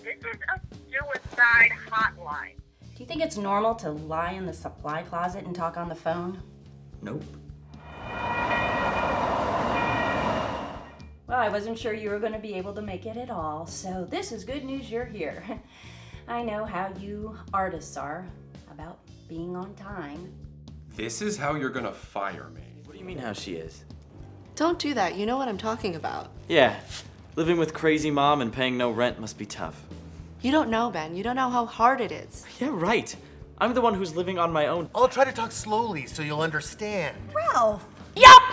This is a suicide hotline. Do you think it's normal to lie in the supply closet and talk on the phone? Nope. Well, I wasn't sure you were going to be able to make it at all, so this is good news you're here. I know how you artists are about being on time. This is how you're gonna fire me. What do you mean how she is? Don't do that. You know what I'm talking about. Yeah, living with crazy mom and paying no rent must be tough. You don't know, Ben. You don't know how hard it is. Yeah, right. I'm the one who's living on my own. I'll try to talk slowly so you'll understand. Ralph! Yup!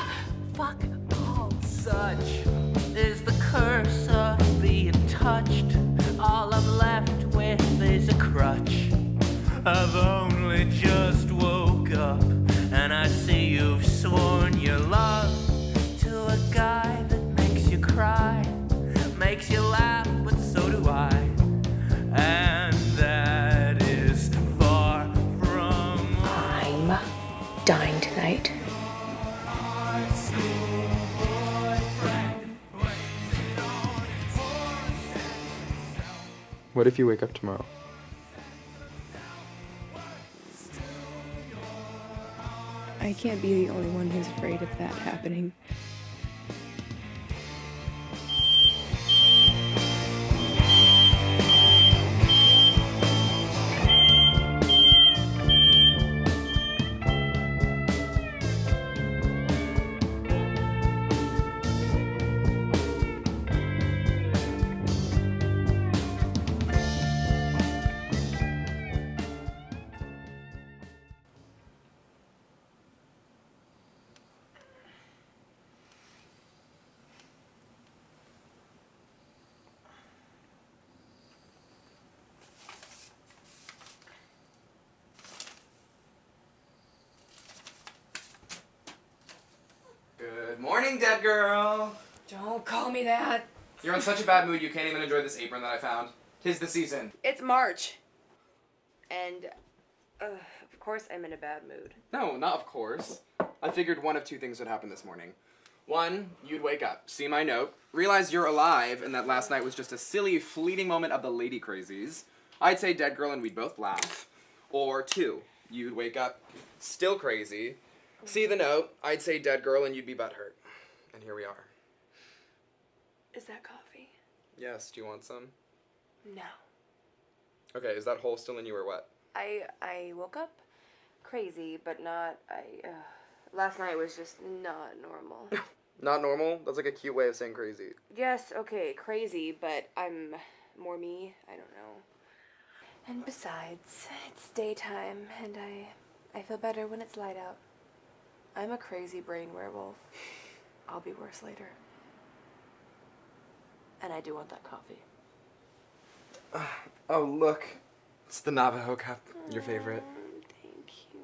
Fuck all. Such is the curse of being touched. All I'm left with is a crutch. I've only just woke up, and I see you've sworn your love to a guy that makes you cry, makes you laugh, but so do I. And that is far from. I'm dying tonight. What if you wake up tomorrow? I can't be the only one who's afraid of that happening. Good morning, dead girl. Don't call me that. You're in such a bad mood you can't even enjoy this apron that I found. 'Tis the season. It's March. And, of course I'm in a bad mood. No, not of course. I figured one of two things would happen this morning. One, you'd wake up, see my note, realize you're alive, and that last night was just a silly, fleeting moment of the lady crazies. I'd say dead girl and we'd both laugh. Or two, you'd wake up, still crazy, see the note, I'd say dead girl and you'd be butthurt. And here we are. Is that coffee? Yes, do you want some? No. Okay, is that hole still in you or what? I woke up crazy, but not, last night was just not normal. Not normal? That's like a cute way of saying crazy. Yes, okay, crazy, but I'm more me. I don't know. And besides, it's daytime, and I feel better when it's light out. I'm a crazy brain werewolf. I'll be worse later. And I do want that coffee. Oh, look. It's the Navajo cup. Your favorite. Thank you.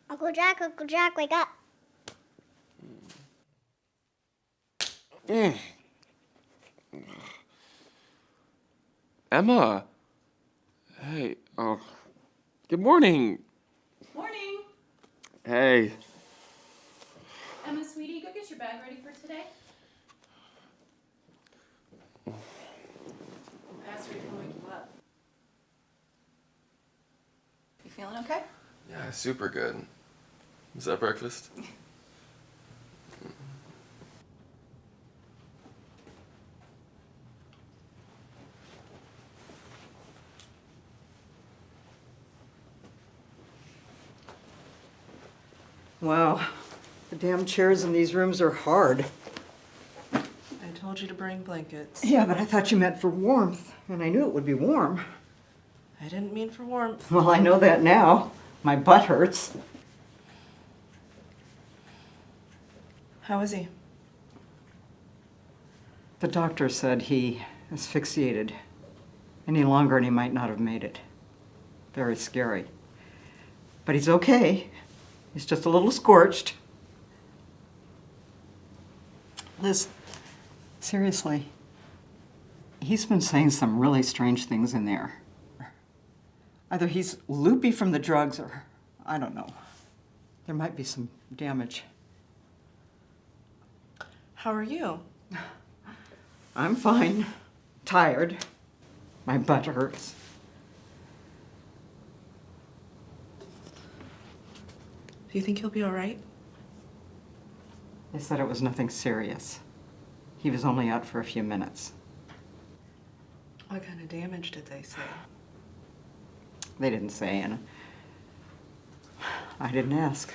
Uncle Jack, wake up. Emma! Hey, oh. Good morning! Morning! Hey. Emma, sweetie, go get your bag ready for today. I asked her to come wake you up. You feeling okay? Yeah, super good. Is that breakfast? Wow, the damn chairs in these rooms are hard. I told you to bring blankets. Yeah, but I thought you meant for warmth, and I knew it would be warm. I didn't mean for warmth. Well, I know that now. My butt hurts. How is he? The doctor said he asphyxiated. Any longer and he might not have made it. Very scary. But he's okay. He's just a little scorched. Liz, seriously, he's been saying some really strange things in there. Either he's loopy from the drugs or, I don't know. There might be some damage. How are you? I'm fine. Tired. My butt hurts. Do you think he'll be all right? They said it was nothing serious. He was only out for a few minutes. What kind of damage did they say? They didn't say, and I didn't ask.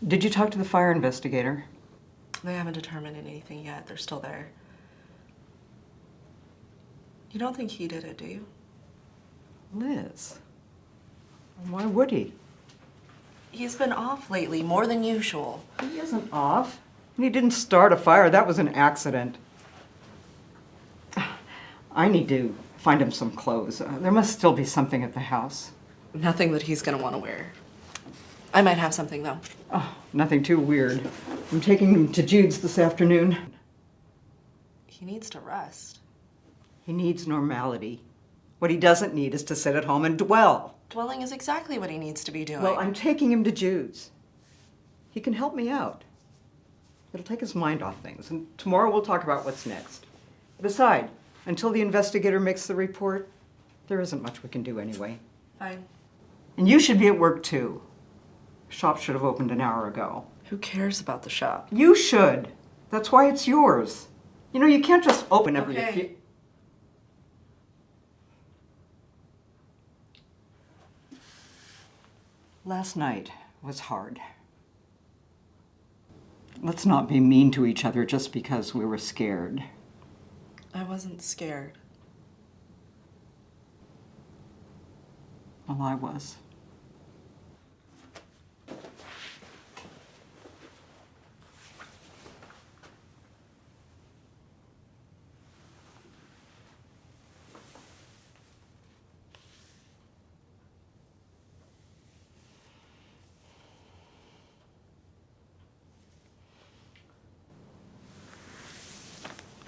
Did you talk to the fire investigator? They haven't determined anything yet. They're still there. You don't think he did it, do you? Liz, why would he? He's been off lately, more than usual. He isn't off. He didn't start a fire. That was an accident. I need to find him some clothes. There must still be something at the house. Nothing that he's gonna want to wear. I might have something, though. Oh, nothing too weird. I'm taking him to Jude's this afternoon. He needs to rest. He needs normality. What he doesn't need is to sit at home and dwell. Dwelling is exactly what he needs to be doing. Well, I'm taking him to Jude's. He can help me out. It'll take his mind off things, and tomorrow we'll talk about what's next. Besides, until the investigator makes the report, there isn't much we can do anyway. Fine. And you should be at work too. Shop should have opened an hour ago. Who cares about the shop? You should. That's why it's yours. You know, you can't just open every few... Last night was hard. Let's not be mean to each other just because we were scared. I wasn't scared. Well, I was.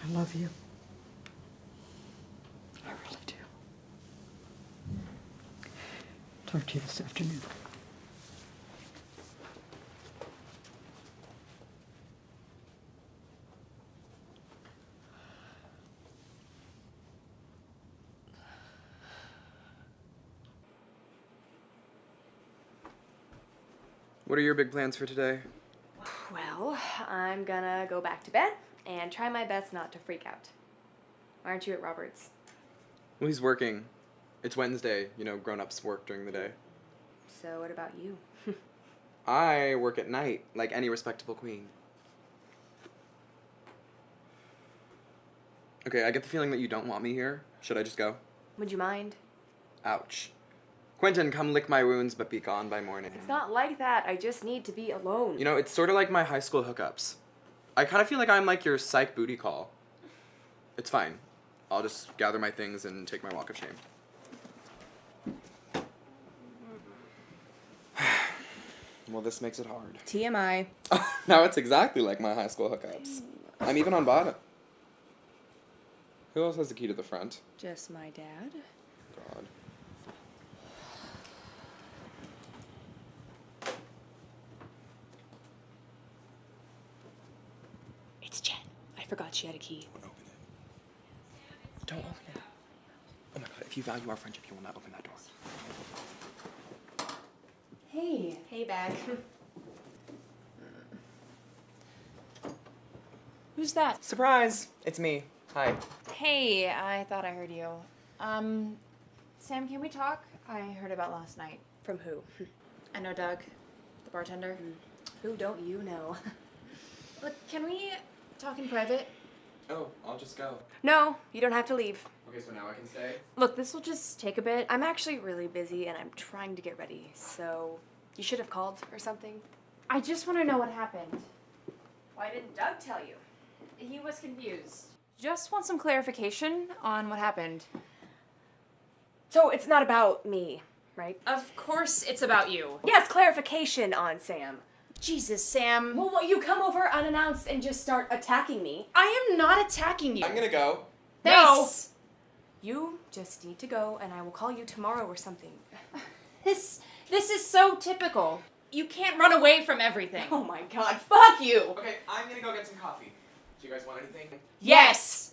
I love you. I really do. Talk to you this afternoon. What are your big plans for today? Well, I'm gonna go back to bed and try my best not to freak out. Why aren't you at Robert's? Well, he's working. It's Wednesday. You know, grown-ups work during the day. So what about you? I work at night, like any respectable queen. Okay, I get the feeling that you don't want me here. Should I just go? Would you mind? Ouch. Quentin, come lick my wounds, but be gone by morning. It's not like that. I just need to be alone. You know, it's sort of like my high school hookups. I kind of feel like I'm like your psych booty call. It's fine. I'll just gather my things and take my walk of shame. Well, this makes it hard. TMI. Now it's exactly like my high school hookups. I'm even on bottom. Who else has the key to the front? Just my dad. God. It's Jen. I forgot she had a key. Don't open it. Don't open it. Oh my God, if you value our friendship, you will not open that door. Hey. Hey, back. Who's that? Surprise! It's me. Hi. Hey, I thought I heard you. Sam, can we talk? I heard about last night. From who? I know Doug, the bartender. Who don't you know? Look, can we talk in private? Oh, I'll just go. No, you don't have to leave. Okay, so now I can stay? Look, this will just take a bit. I'm actually really busy and I'm trying to get ready, so you should have called or something. I just want to know what happened. Why didn't Doug tell you? He was confused. Just want some clarification on what happened. So it's not about me, right? Of course it's about you. Yes, clarification on Sam. Jesus, Sam. Well, you come over unannounced and just start attacking me. I am not attacking you. I'm gonna go. Thanks. You just need to go, and I will call you tomorrow or something. This is so typical. You can't run away from everything. Oh my God, fuck you! Okay, I'm gonna go get some coffee. Do you guys want anything? Yes!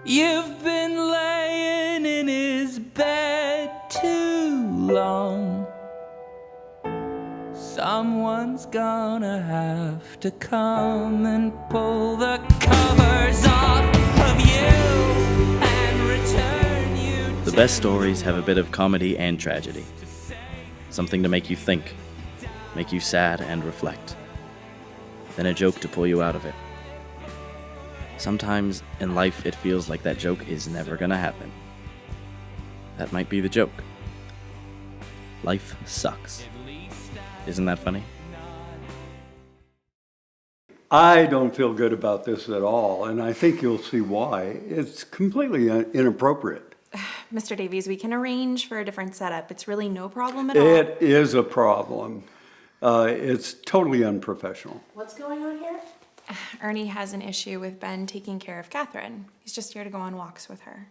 You've been laying in his bed too long. Someone's gonna have to come and pull the covers off of you and return you. The best stories have a bit of comedy and tragedy. Something to make you think, make you sad and reflect. Then a joke to pull you out of it. Sometimes in life it feels like that joke is never gonna happen. That might be the joke. Life sucks. Isn't that funny? I don't feel good about this at all, and I think you'll see why. It's completely inappropriate. Mr. Davies, we can arrange for a different setup. It's really no problem at all. It is a problem. It's totally unprofessional. What's going on here? Ernie has an issue with Ben taking care of Catherine. He's just here to go on walks with her.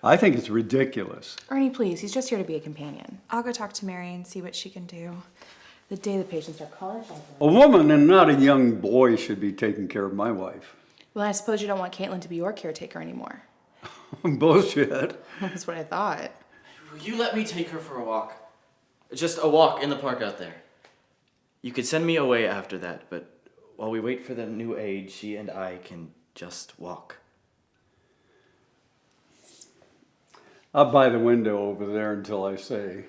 I think it's ridiculous. Ernie, please, he's just here to be a companion. I'll go talk to Mary and see what she can do. The day the patients are calling. A woman and not a young boy should be taking care of my wife. Well, I suppose you don't want Caitlin to be your caretaker anymore. Bullshit. That's what I thought. Will you let me take her for a walk? Just a walk in the park out there. You could send me away after that, but while we wait for the new age, she and I can just walk. Up by the window over there until I say.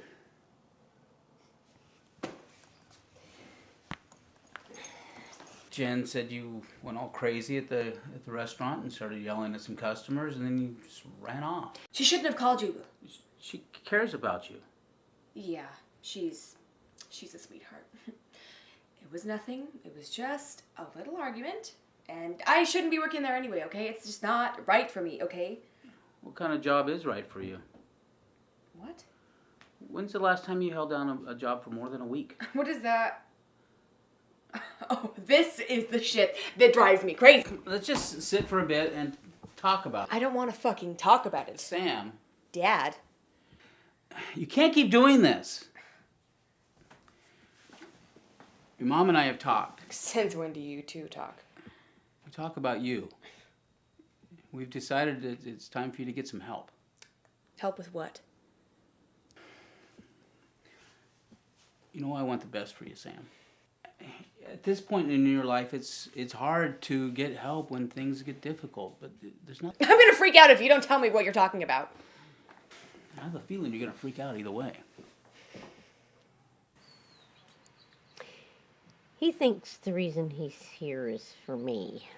Jen said you went all crazy at the restaurant and started yelling at some customers, and then you just ran off. She shouldn't have called you. She cares about you. Yeah, she's a sweetheart. It was nothing. It was just a little argument. And I shouldn't be working there anyway, okay? It's just not right for me, okay? What kind of job is right for you? What? When's the last time you held down a job for more than a week? What is that? Oh, this is the shit that drives me crazy. Let's just sit for a bit and talk about it. I don't want to fucking talk about it. Sam. Dad. You can't keep doing this. Your mom and I have talked. Since when do you two talk? We talk about you. We've decided that it's time for you to get some help. Help with what? You know I want the best for you, Sam. At this point in your life, it's hard to get help when things get difficult, but there's nothing. I'm gonna freak out if you don't tell me what you're talking about. I have a feeling you're gonna freak out either way. He thinks the reason he's here is for me.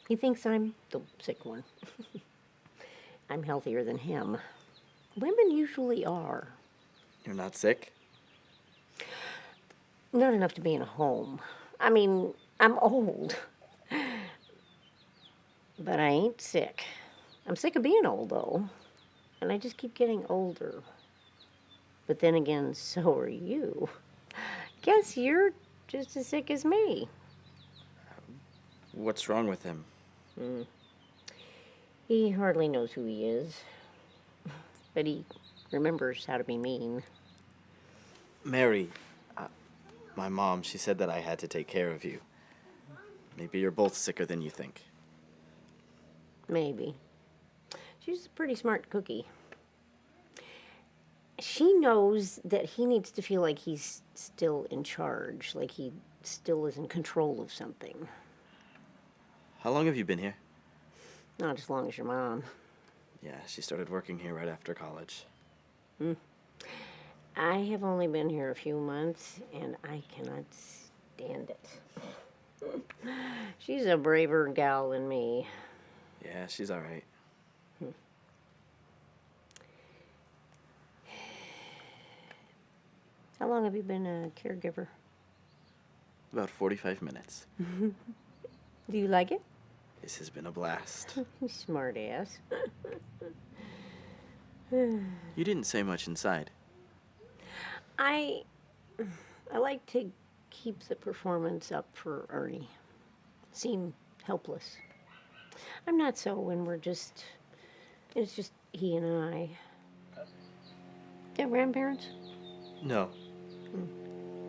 He thinks I'm the sick one. I'm healthier than him. Women usually are. You're not sick? Not enough to be in a home. I mean, I'm old. But I ain't sick. I'm sick of being old, though. And I just keep getting older. But then again, so are you. Guess you're just as sick as me. What's wrong with him? He hardly knows who he is. But he remembers how to be mean. Mary, my mom, she said that I had to take care of you. Maybe you're both sicker than you think. Maybe. She's a pretty smart cookie. She knows that he needs to feel like he's still in charge, like he still is in control of something. How long have you been here? Not as long as your mom. Yeah, she started working here right after college. I have only been here a few months, and I cannot stand it. She's a braver gal than me. Yeah, she's all right. How long have you been a caregiver? About 45 minutes. Do you like it? This has been a blast. You smart ass. You didn't say much inside. I like to keep the performance up for Ernie. Seem helpless. I'm not so when it's just he and I. Do you have grandparents? No.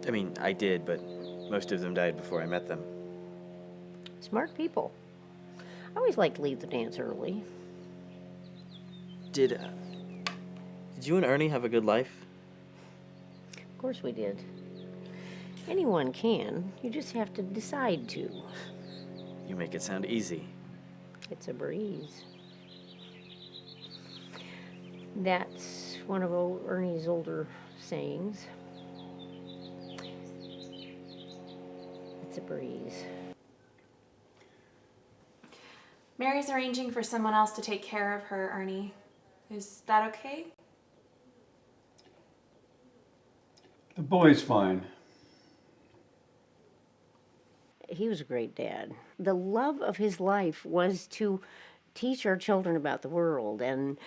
I mean, I did, but most of them died before I met them. Smart people. I always like to leave the dance early. Did you and Ernie have a good life? Of course we did. Anyone can. You just have to decide to. You make it sound easy. It's a breeze. That's one of Ernie's older sayings. It's a breeze. Mary's arranging for someone else to take care of her, Ernie. Is that okay? The boy's fine. He was a great dad. The love of his life was to teach our children about the world and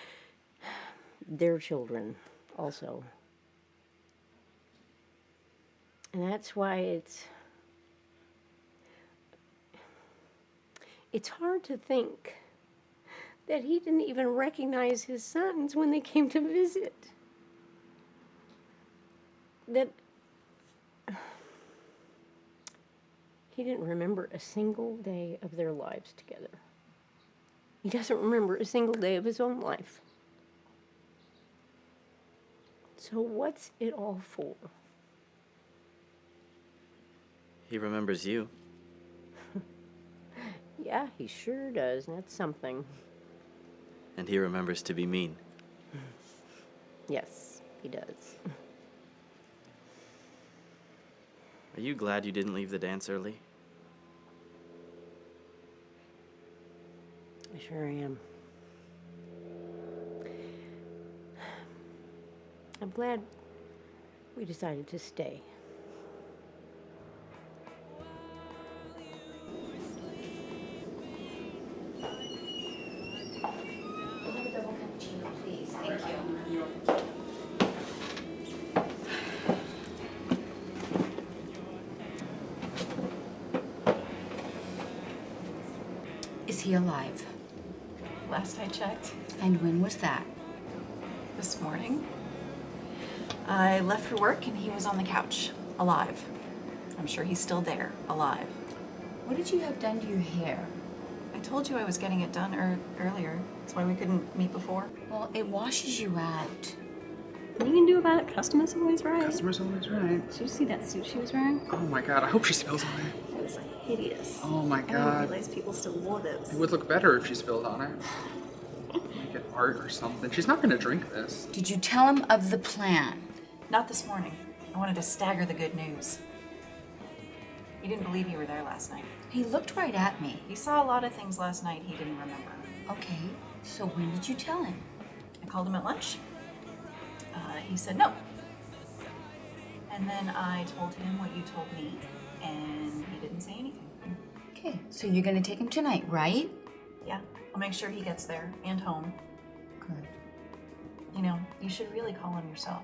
their children also. And that's why it's hard to think that he didn't even recognize his sons when they came to visit. That he didn't remember a single day of their lives together. He doesn't remember a single day of his own life. So what's it all for? He remembers you. Yeah, he sure does, and that's something. And he remembers to be mean. Yes, he does. Are you glad you didn't leave the dance early? I sure am. I'm glad we decided to stay. Please, thank you. Is he alive? Last I checked. And when was that? This morning. I left for work and he was on the couch, alive. I'm sure he's still there, alive. What did you have done to your hair? I told you I was getting it done earlier. That's why we couldn't meet before. Well, it washes you out. What are you gonna do about it? Customer's always right. Customer's always right. Did you see that suit she was wearing? Oh my god, I hope she spills on it. It was like hideous. Oh my I didn't god. realize people still wore those. It would look better if she spilled on it. Make it art or something. She's not gonna drink this. Did you tell him of the plan? Not this morning. I wanted to stagger the good news. He didn't believe you were there last night. He looked right at me. He saw a lot of things last night he didn't remember. Okay, so when did you tell him? I called him at lunch. He said no. And then I told him what you told me, and he didn't say anything. Okay, so you're gonna take him tonight, right? Yeah, I'll make sure he gets there and home. Good. You know, you should really call him yourself.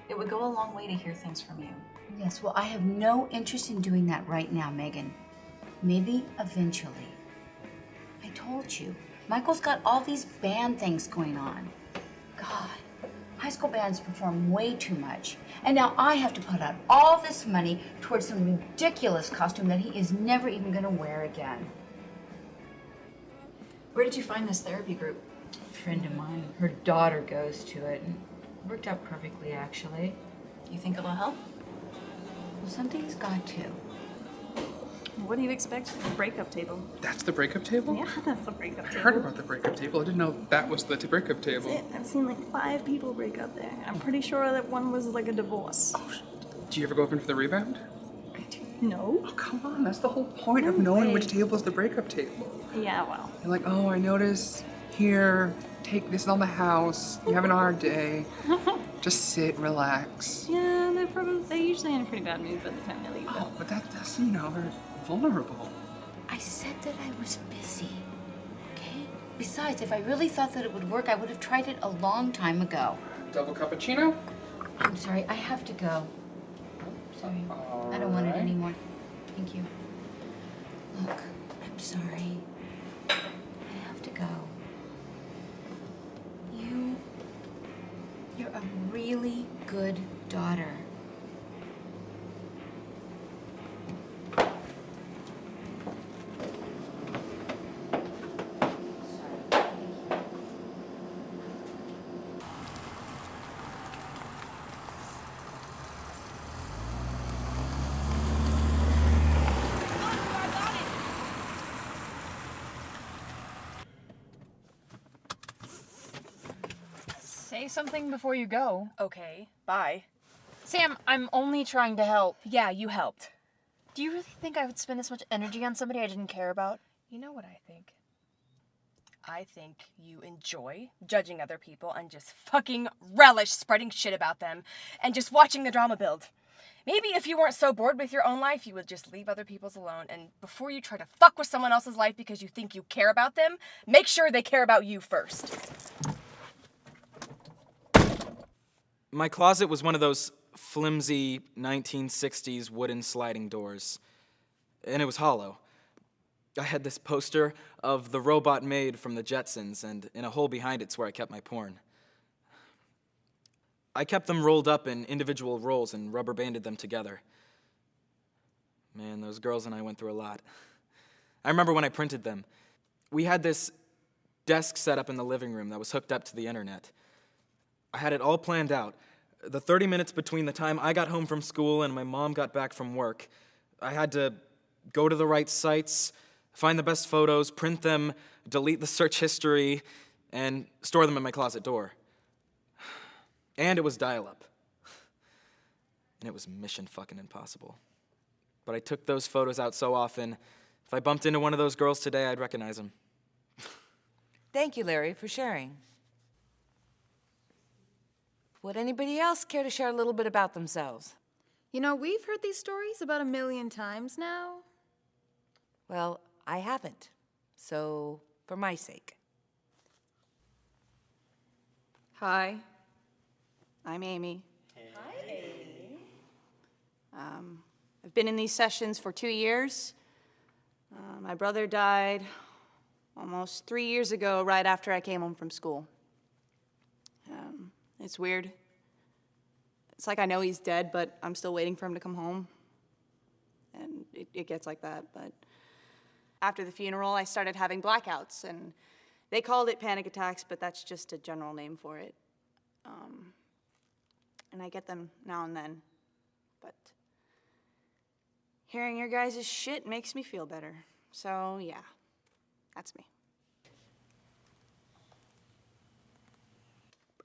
It would go a long way to hear things from you. Yes, well, I have no interest in doing that right now, Megan. Maybe eventually. I told you, Michael's got all these band things going on. God, high school bands perform way too much. And now I have to put out all this money towards some ridiculous costume that he is never even gonna wear again. Where did you find this therapy group? A friend of mine, her daughter goes to it, and it worked out perfectly, actually. You think it'll help? Well, something's got to. What do you expect? A breakup table. That's the breakup table? Yeah, that's the breakup table. I heard about the breakup table. I didn't know that was the breakup table. That's it. I've seen like 5 people break up there. I'm pretty sure that one was like a divorce. Oh, do you ever go up in for the rebound? No. Oh, come on. That's the whole point of knowing which table is the breakup table. Yeah, well. You're like, oh, I noticed here, take this on the house. You're having a hard day. Just sit, relax. Yeah, they're usually in a pretty bad mood by the time they leave. Oh, but that's, you know, they're vulnerable. I said that I was busy, okay? Besides, if I really thought that it would work, I would have tried it a long time ago. Double cappuccino? I'm sorry, I have to go. Sorry, I don't want it anymore. Thank you. Look, I'm sorry. I have to go. You're a really good daughter. Say something before you go. Okay, bye. Sam, I'm only trying to help. Yeah, you helped. Do you really think I would spend this much energy on somebody I didn't care about? You know what I think? I think you enjoy judging other people and just fucking relish spreading shit about them and just watching the drama build. Maybe if you weren't so bored with your own life, you would just leave other people's alone, and before you try to fuck with someone else's life because you think you care about them, make sure they care about you first. My closet was one of those flimsy 1960s wooden sliding doors, and it was hollow. I had this poster of the robot maid from the Jetsons, and in a hole behind it's where I kept my porn. I kept them rolled up in individual rolls and rubber banded them together. Man, those girls and I went through a lot. I remember when I printed them. We had this desk set up in the living room that was hooked up to the internet. I had it all planned out. The 30 minutes between the time I got home from school and my mom got back from work, I had to go to the right sites, find the best photos, print them, delete the search history, and store them in my closet door. And it was dial-up. And it was mission fucking impossible. But I took those photos out so often, if I bumped into one of those girls today, I'd recognize them. Thank you, Larry, for sharing. Would anybody else care to share a little bit about themselves? You know, we've heard these stories about 1,000,000 times now. Well, I haven't. So, for my sake. Hi. I'm Amy. Hi, Amy. I've been in these sessions for 2 years. My brother died almost 3 years ago, right after I came home from school. It's weird. It's like I know he's dead, but I'm still waiting for him to come home. And it gets like that, but after the funeral, I started having blackouts, and they called it panic attacks, but that's just a general name for it. And I get them now and then, but hearing your guys' shit makes me feel better. So, yeah, that's me.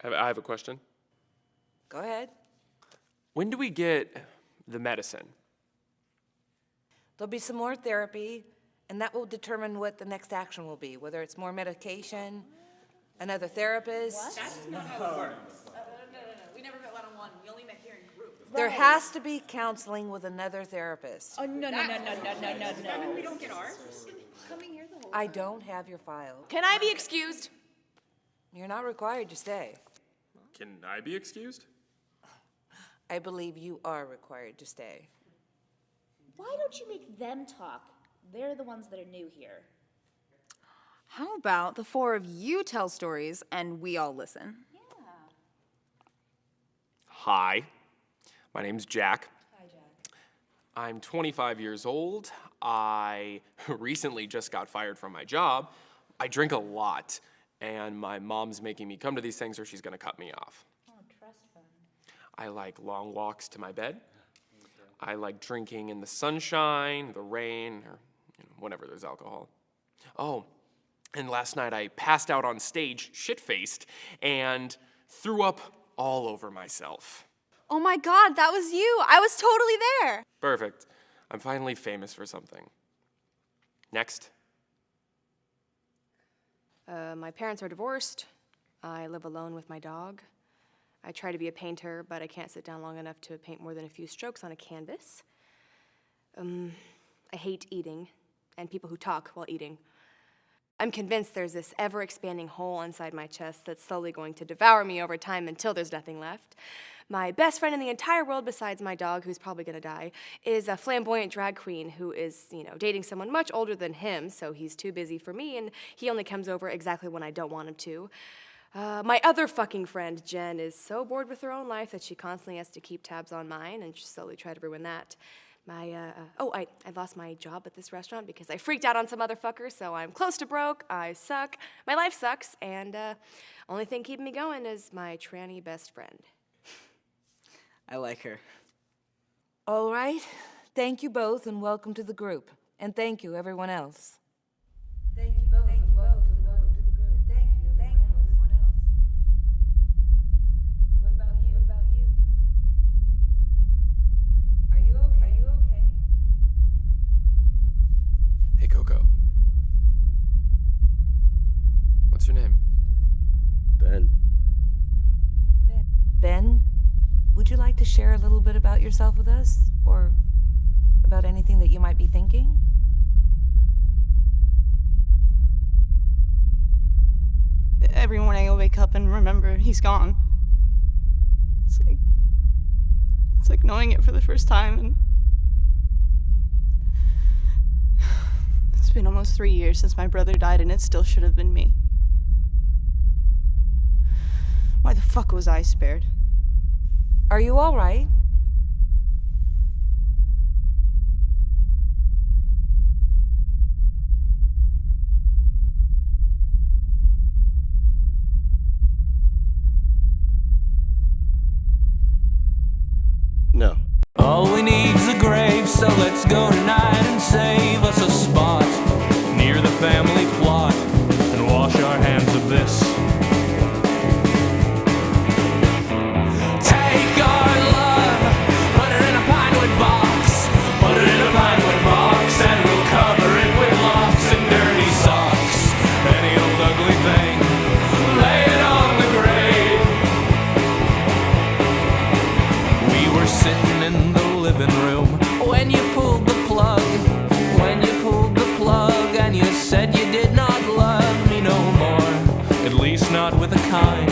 I have a question. Go ahead. When do we get the medicine? There'll be some more therapy, and that will determine what the next action will be, whether it's more medication, another therapist. That's not how it works. No. We never met one-on-one. We only met here in group. There has to be counseling with another therapist. Oh, no. We don't get ours. Coming here the whole I don't have your file. Can I be excused? You're not required to stay. Can I be excused? I believe you are required to stay. Why don't you make them talk? They're the ones that are new here. How about the four of you tell stories and we all listen? Hi, my name's Jack. Hi, Jack. I'm 25 years old. I recently just got fired from my job. I drink a lot, and my mom's making me come to these things or she's gonna cut me off. Oh, trust fund. I like long walks to my bed. I like drinking in the sunshine, the rain, or whenever there's alcohol. Oh, and last night I passed out on stage, shit-faced, and threw up all over myself. Oh my God, that was you. I was totally there. Perfect. I'm finally famous for something. Next. My parents are divorced. I live alone with my dog. I try to be a painter, but I can't sit down long enough to paint more than a few strokes on a canvas. I hate eating and people who talk while eating. I'm convinced there's this ever-expanding hole inside my chest that's slowly going to devour me over time until there's nothing left. My best friend in the entire world, besides my dog, who's probably gonna die, is a flamboyant drag queen who is, dating someone much older than him, so he's too busy for me, and he only comes over exactly when I don't want him to. My other fucking friend, Jen, is so bored with her own life that she constantly has to keep tabs on mine and just slowly try to ruin that. I lost my job at this restaurant because I freaked out on some other fucker, so I'm close to broke, I suck, my life sucks, and only thing keeping me going is my tranny best friend. I like her. All right. Thank you both and welcome to the group. And thank you, everyone else. Thank you both and welcome to the group. Thank you, everyone else. What about you? Are you okay? Hey, Coco. What's your name? Ben. Ben, would you like to share a little bit about yourself with us? Or about anything that you might be thinking? Every morning I wake up and remember he's gone. It's like knowing it for the first time, and it's been almost 3 years since my brother died, and it still should have been me. Why the fuck was I spared? Are you all right? No. All we need's a grave, so let's go tonight and save us a spot near the family plot and wash our hands of this. Take our love, put it in a pinewood box, put it in a pinewood box, and we'll cover it with locks and dirty socks. Any old ugly thing, lay it on the grave. We were sitting in the living room when you pulled the plug, and you said you did not love me no more, at least not with a kind